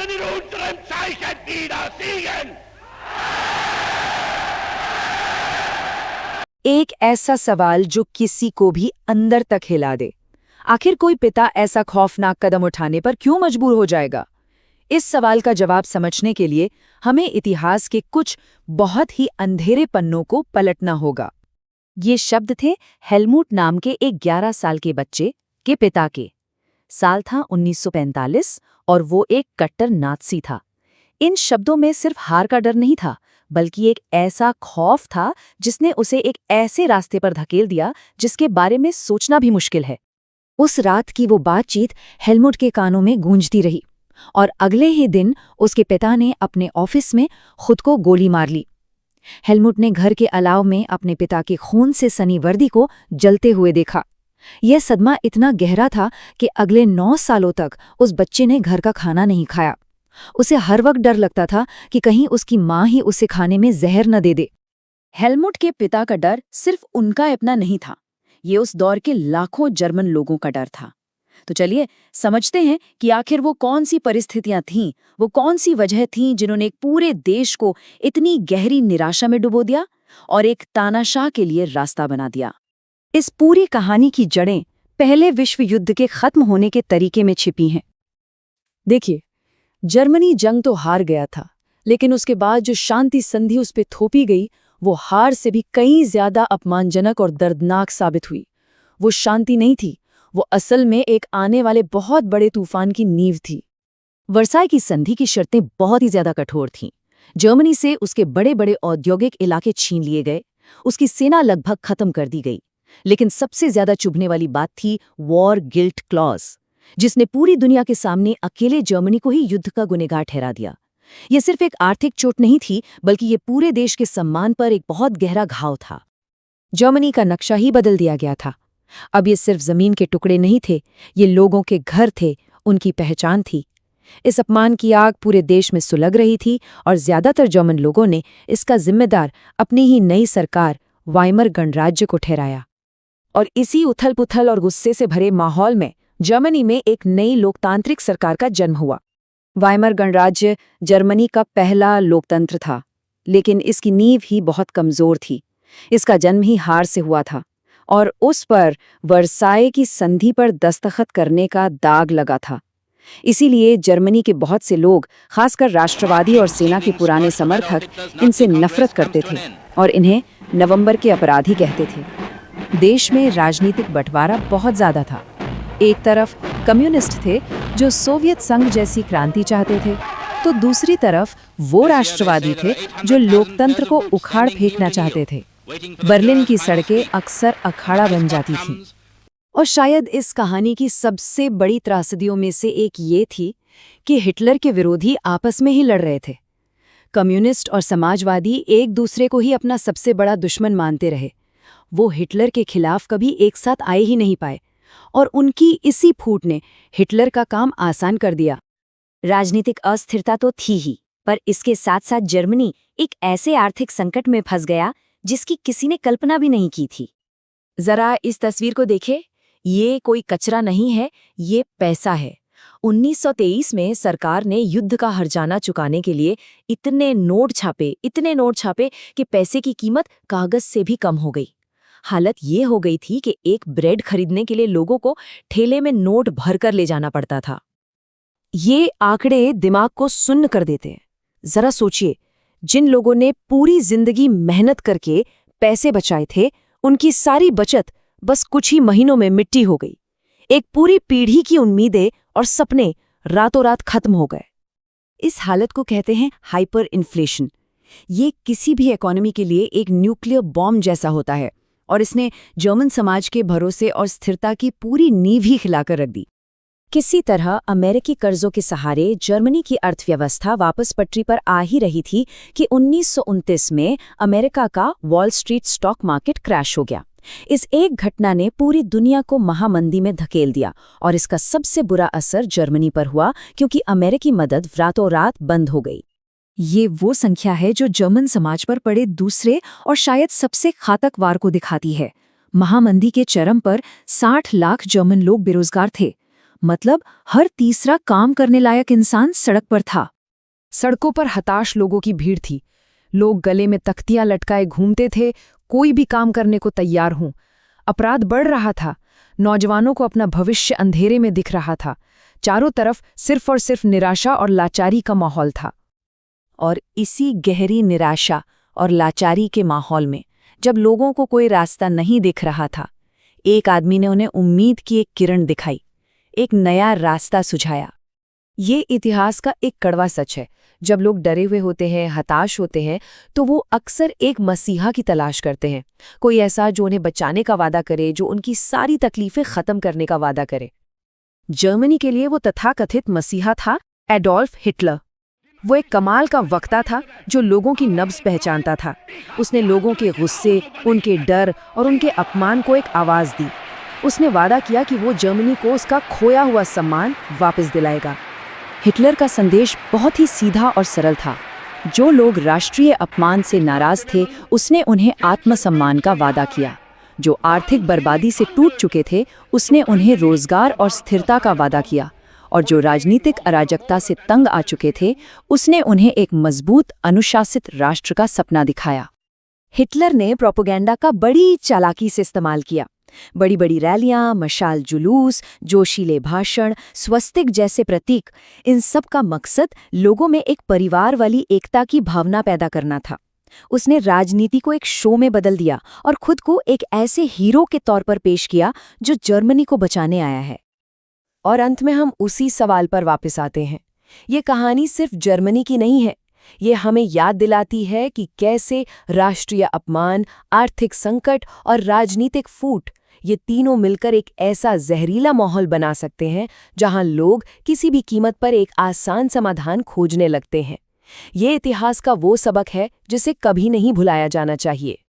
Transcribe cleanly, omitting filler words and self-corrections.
werden in unserem Zeichen wieder siegen. एक ऐसा सवाल जो किसी को भी अंदर तक हिला दे। आखिर कोई पिता ऐसा खौफनाक कदम उठाने पर क्यों मजबूर हो जाएगा? इस सवाल का जवाब समझने के लिए हमें इतिहास के कुछ बहुत ही अंधेरे पन्नों को पलटना होगा। ये शब्द थे हेलमुट नाम के एक 11 साल के बच्चे के पिता के। साल था 1945 और वो एक कट्टर नाज़ी था। इन शब्दों में सिर्फ हार का डर नहीं था, बल्कि एक ऐसा खौफ था जिसने उसे एक ऐसे रास्ते पर धकेल दिया जिसके बारे में सोचना भी मुश्किल है। उस रात की वो बातचीत हेलमुट के कानों में गूंजती रही और अगले ही दिन उसके पिता ने अपने ऑफिस में खुद को गोली मार ली। हेलमुट ने घर के अलाव में अपने पिता के खून से सनी वर्दी को जलते हुए देखा। यह सदमा इतना गहरा था कि अगले 9 सालों तक उस बच्चे ने घर का खाना नहीं खाया। उसे हर वक्त डर लगता था कि कहीं उसकी माँ ही उसे खाने में जहर न दे दे। हेलमुट के पिता का डर सिर्फ उनका अपना नहीं था, ये उस दौर के लाखों जर्मन लोगों का डर था। तो चलिए समझते हैं कि आखिर वो कौन सी परिस्थितियां थीं, वो कौन सी वजह थीं जिन्होंने एक पूरे देश को इतनी गहरी निराशा में डुबो दिया और एक तानाशाह के लिए रास्ता बना दिया। इस पूरी कहानी की जड़ें पहले विश्व युद्ध के खत्म होने के तरीके में छिपी हैं। देखिए, जर्मनी जंग तो हार गया था, लेकिन उसके बाद जो शांति संधि उस पर थोपी गई वो हार से भी कहीं ज्यादा अपमानजनक और दर्दनाक साबित हुई। वो शांति नहीं थी, वो असल में एक आने वाले बहुत बड़े तूफान की नींव थी। वर्साई की संधि की शर्तें बहुत ही ज्यादा कठोर थीं। जर्मनी से उसके बड़े बड़े औद्योगिक इलाके छीन लिए गए, उसकी सेना लगभग खत्म कर दी गई। लेकिन सबसे ज्यादा चुभने वाली बात थी वॉर गिल्ट क्लॉज, जिसने पूरी दुनिया के सामने अकेले जर्मनी को ही युद्ध का गुनहगार ठहरा दिया। यह सिर्फ एक आर्थिक चोट नहीं थी, बल्कि ये पूरे देश के सम्मान पर एक बहुत गहरा घाव था। जर्मनी का नक्शा ही बदल दिया गया था। अब ये सिर्फ जमीन के टुकड़े नहीं थे, ये लोगों के घर थे, उनकी पहचान थी। इस अपमान की आग पूरे देश में सुलग रही थी और ज्यादातर जर्मन लोगों ने इसका जिम्मेदार अपनी ही नई सरकार वाइमर गणराज्य को ठहराया। और इसी उथल-पुथल और गुस्से से भरे माहौल में जर्मनी में एक नई लोकतांत्रिक सरकार का जन्म हुआ। वाइमर गणराज्य जर्मनी का पहला लोकतंत्र था, लेकिन इसकी नींव ही बहुत कमजोर थी। इसका जन्म ही हार से हुआ था और उस पर वर्साई की संधि पर दस्तखत करने का दाग लगा था। इसीलिए जर्मनी के बहुत से लोग, खासकर राष्ट्रवादी और सेना के पुराने समर्थक, इनसे नफरत करते थे और इन्हें नवंबर के अपराधी कहते थे। देश में राजनीतिक बंटवारा बहुत ज्यादा था। एक तरफ कम्युनिस्ट थे जो सोवियत संघ जैसी क्रांति चाहते थे, तो दूसरी तरफ वो राष्ट्रवादी थे जो लोकतंत्र को उखाड़ फेंकना चाहते थे। बर्लिन की सड़कें अक्सर अखाड़ा बन जाती थीं। और शायद इस कहानी की सबसे बड़ी त्रासदियों में से एक ये थी कि हिटलर के विरोधी आपस में ही लड़ रहे थे। कम्युनिस्ट और समाजवादी एक दूसरे को ही अपना सबसे बड़ा दुश्मन मानते रहे। वो हिटलर के खिलाफ कभी एक साथ आए ही नहीं पाए और उनकी इसी फूट ने हिटलर का काम आसान कर दिया। राजनीतिक अस्थिरता तो थी ही, पर इसके साथ साथ जर्मनी एक ऐसे आर्थिक संकट में फंस गया जिसकी किसी ने कल्पना भी नहीं की थी। जरा इस तस्वीर को देखें, ये कोई कचरा नहीं है, ये पैसा है। 1923 में सरकार ने युद्ध का हर्जाना चुकाने के लिए इतने नोट छापे कि पैसे की कीमत कागज से भी कम हो गई। हालत ये हो गई थी कि एक ब्रेड खरीदने के लिए लोगों को ठेले में नोट भरकर ले जाना पड़ता था। ये आंकड़े दिमाग को सुन्न कर देते हैं। जरा सोचिए, जिन लोगों ने पूरी जिंदगी मेहनत करके पैसे बचाए थे, उनकी सारी बचत बस कुछ ही महीनों में मिट्टी हो गई। एक पूरी पीढ़ी की उम्मीदें और सपने रातों रात खत्म हो गए। इस हालत को कहते हैं हाइपर इन्फ्लेशन। ये किसी भी इकोनॉमी के लिए एक न्यूक्लियर बॉम्ब जैसा होता है और इसने जर्मन समाज के भरोसे और स्थिरता की पूरी नींव ही खिलाकर रख दी। किसी तरह अमेरिकी कर्जों के सहारे जर्मनी की अर्थव्यवस्था वापस पटरी पर आ ही रही थी कि 1929 में अमेरिका का wall street stock market crash हो गया। इस एक घटना ने पूरी दुनिया को महामंदी में धकेल दिया और इसका सबसे बुरा असर जर्मनी पर हुआ, क्योंकि अमेरिकी मदद रातों रात बंद हो गई। ये वो संख्या है जो जर्मन समाज पर पड़े दूसरे और शायद सबसे घातक वार को दिखाती है। महामंदी के चरम पर 60 लाख जर्मन लोग बेरोजगार थे। मतलब हर तीसरा काम करने लायक इंसान सड़क पर था। सड़कों पर हताश लोगों की भीड़ थी। लोग गले में तख्तियां लटकाए घूमते थे, कोई भी काम करने को तैयार हों। अपराध बढ़ रहा था। नौजवानों को अपना भविष्य अंधेरे में दिख रहा था। चारों तरफ सिर्फ और सिर्फ निराशा और लाचारी का माहौल था। और इसी गहरी निराशा और लाचारी के माहौल में जब लोगों को कोई रास्ता नहीं दिख रहा था, एक आदमी ने उन्हें उम्मीद की एक किरण दिखाई, एक नया रास्ता सुझाया। ये इतिहास का एक कड़वा सच है। जब लोग डरे हुए होते हैं, हताश होते हैं, तो वो अक्सर एक मसीहा की तलाश करते हैं। कोई ऐसा जो उन्हें बचाने का वादा करे, जो उनकी सारी तकलीफें खत्म करने का वादा करे। जर्मनी के लिए वो तथाकथित मसीहा था एडोल्फ हिटलर। वो एक कमाल का वक्ता था जो लोगों की नब्ज पहचानता था। उसने लोगों के गुस्से, उनके डर और उनके अपमान को एक आवाज़ दी। उसने वादा किया कि वो जर्मनी को उसका खोया हुआ सम्मान वापस दिलाएगा। हिटलर का संदेश बहुत ही सीधा और सरल था। जो लोग राष्ट्रीय अपमान से नाराज थे, उसने उन्हें आत्मसम्मान का वादा किया। जो आर्थिक बर्बादी से टूट चुके थे, उसने उन्हें रोजगार और स्थिरता का वादा किया। और जो राजनीतिक अराजकता से तंग आ चुके थे, उसने उन्हें एक मजबूत, अनुशासित राष्ट्र का सपना दिखाया। हिटलर ने प्रोपेगेंडा का बड़ी चालाकी से इस्तेमाल किया। बड़ी बड़ी रैलियां, मशाल जुलूस, जोशीले भाषण, स्वस्तिक जैसे प्रतीक, इन सब का मकसद लोगों में एक परिवार वाली एकता की भावना पैदा करना था। उसने राजनीति को एक शो में बदल दिया और खुद को एक ऐसे हीरो के तौर पर पेश किया जो जर्मनी को बचाने आया है। और अंत में हम उसी सवाल पर वापस आते हैं। ये कहानी सिर्फ जर्मनी की नहीं है। ये हमें याद दिलाती है कि कैसे राष्ट्रीय अपमान, आर्थिक संकट और राजनीतिक फूट, ये तीनों मिलकर एक ऐसा जहरीला माहौल बना सकते हैं जहां लोग किसी भी कीमत पर एक आसान समाधान खोजने लगते हैं। ये इतिहास का वो सबक है जिसे कभी नहीं भुलाया जाना चाहिए।